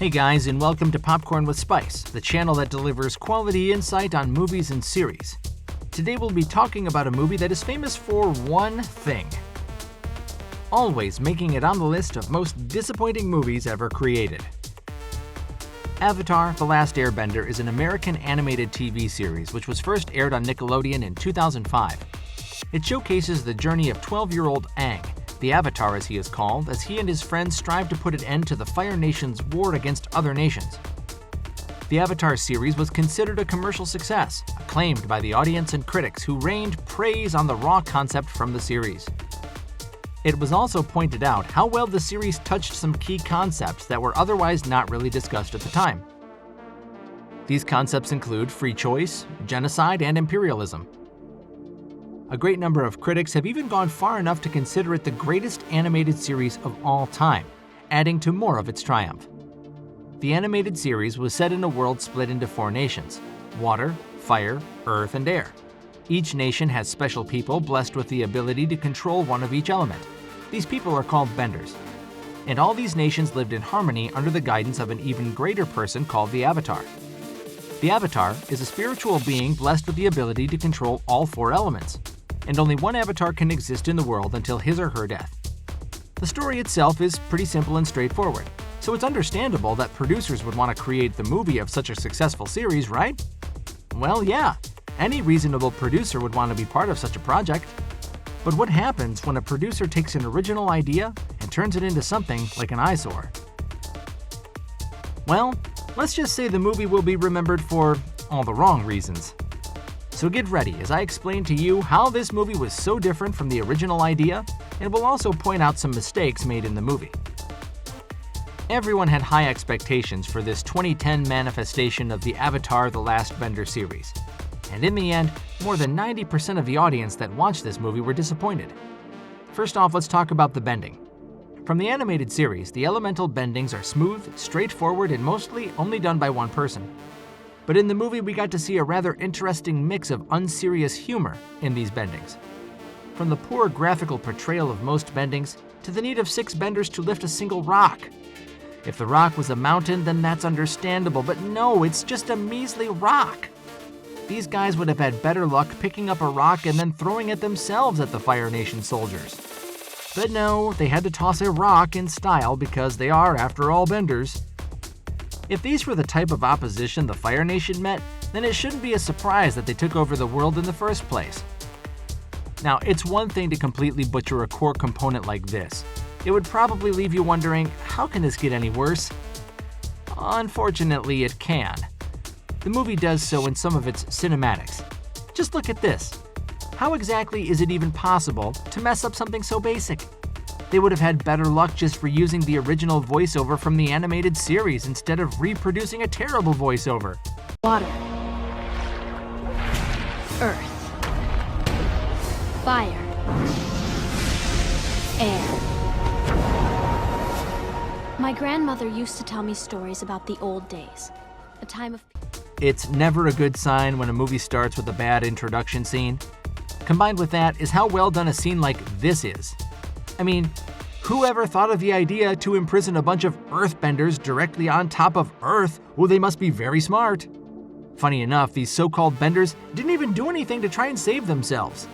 Hey guys, and welcome to Popcorn with Spice, the channel that delivers quality insight on movies and series. Today we'll be talking about a movie that is famous for one thing. Always making it on the list of most disappointing movies ever created. Avatar: The Last Airbender is an American animated TV series which was first aired on Nickelodeon in 2005. It showcases the journey of 12-year-old Aang, the Avatar as he is called, as he and his friends strive to put an end to the Fire Nation's war against other nations. The Avatar series was considered a commercial success, acclaimed by the audience and critics who rained praise on the raw concept from the series. It was also pointed out how well the series touched some key concepts that were otherwise not really discussed at the time. These concepts include free choice, genocide, and imperialism. A great number of critics have even gone far enough to consider it the greatest animated series of all time, adding to more of its triumph. The animated series was set in a world split into 4 nations: water, fire, earth, and air. Each nation has special people blessed with the ability to control one of each element. These people are called benders. And all these nations lived in harmony under the guidance of an even greater person called the Avatar. The Avatar is a spiritual being blessed with the ability to control all 4 elements. And only one Avatar can exist in the world until his or her death. The story itself is pretty simple and straightforward, so it's understandable that producers would want to create the movie of such a successful series, right? Well, yeah, any reasonable producer would want to be part of such a project. But what happens when a producer takes an original idea and turns it into something like an eyesore? Well, let's just say the movie will be remembered for all the wrong reasons. So get ready as I explain to you how this movie was so different from the original idea, and will also point out some mistakes made in the movie. Everyone had high expectations for this 2010 manifestation of the Avatar: The Last Airbender series. And in the end, more than 90% of the audience that watched this movie were disappointed. First off, let's talk about the bending. From the animated series, the elemental bendings are smooth, straightforward, and mostly only done by one person. But in the movie, we got to see a rather interesting mix of unserious humor in these bendings. From the poor graphical portrayal of most bendings, to the need of 6 benders to lift a single rock. If the rock was a mountain, then that's understandable, but no, it's just a measly rock. These guys would have had better luck picking up a rock and then throwing it themselves at the Fire Nation soldiers. But no, they had to toss a rock in style because they are, after all, benders. If these were the type of opposition the Fire Nation met, then it shouldn't be a surprise that they took over the world in the first place. Now, it's one thing to completely butcher a core component like this. It would probably leave you wondering, how can this get any worse? Unfortunately, it can. The movie does so in some of its cinematics. Just look at this. How exactly is it even possible to mess up something so basic? They would have had better luck just reusing the original voiceover from the animated series instead of reproducing a terrible voiceover. Water. Earth. Fire. Air. My grandmother used to tell me stories about the old days, a time of... It's never a good sign when a movie starts with a bad introduction scene. Combined with that is how well done a scene like this is. I mean, whoever thought of the idea to imprison a bunch of earthbenders directly on top of Earth? Oh, they must be very smart. Funny enough, these so-called benders didn't even do anything to try and save themselves.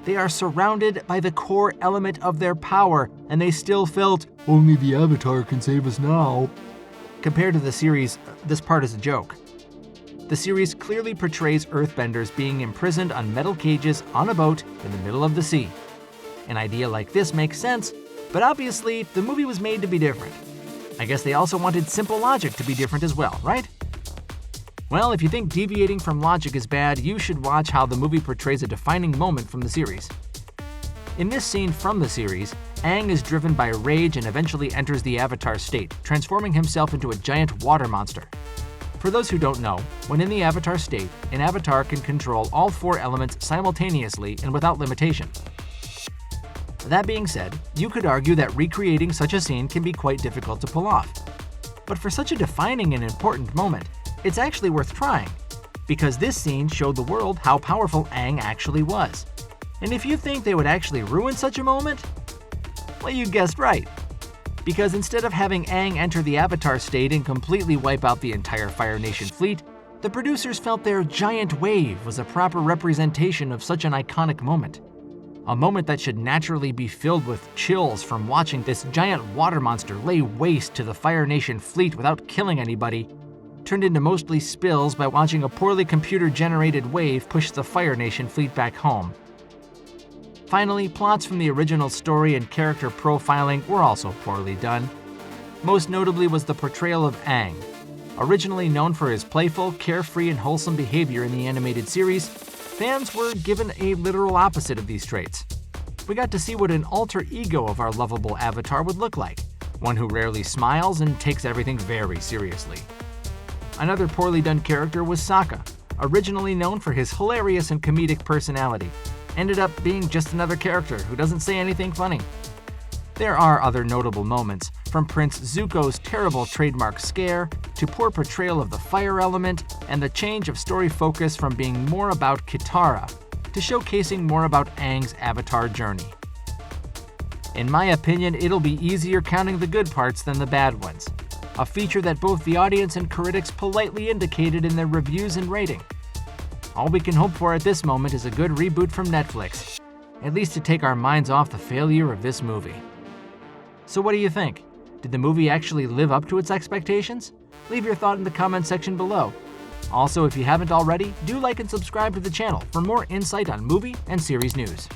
They are surrounded by the core element of their power, and they still felt, only the Avatar can save us now. Compared to the series, this part is a joke. The series clearly portrays earthbenders being imprisoned on metal cages on a boat in the middle of the sea. An idea like this makes sense, but obviously the movie was made to be different. I guess they also wanted simple logic to be different as well, right? Well, if you think deviating from logic is bad, you should watch how the movie portrays a defining moment from the series. In this scene from the series, Aang is driven by rage and eventually enters the Avatar state, transforming himself into a giant water monster. For those who don't know, when in the Avatar state, an Avatar can control all 4 elements simultaneously and without limitation. That being said, you could argue that recreating such a scene can be quite difficult to pull off. But for such a defining and important moment, it's actually worth trying, because this scene showed the world how powerful Aang actually was. And if you think they would actually ruin such a moment, well, you guessed right. Because instead of having Aang enter the Avatar state and completely wipe out the entire Fire Nation fleet, the producers felt their giant wave was a proper representation of such an iconic moment. A moment that should naturally be filled with chills from watching this giant water monster lay waste to the Fire Nation fleet without killing anybody, turned into mostly spills by watching a poorly computer-generated wave push the Fire Nation fleet back home. Finally, plots from the original story and character profiling were also poorly done. Most notably was the portrayal of Aang. Originally known for his playful, carefree, and wholesome behavior in the animated series, fans were given a literal opposite of these traits. We got to see what an alter ego of our lovable Avatar would look like, one who rarely smiles and takes everything very seriously. Another poorly done character was Sokka, originally known for his hilarious and comedic personality, ended up being just another character who doesn't say anything funny. There are other notable moments, from Prince Zuko's terrible trademark scare, to poor portrayal of the fire element, and the change of story focus from being more about Katara to showcasing more about Aang's Avatar journey. In my opinion, it'll be easier counting the good parts than the bad ones, a feature that both the audience and critics politely indicated in their reviews and rating. All we can hope for at this moment is a good reboot from Netflix, at least to take our minds off the failure of this movie. So what do you think? Did the movie actually live up to its expectations? Leave your thought in the comment section below. Also, if you haven't already, do like and subscribe to the channel for more insight on movie and series news.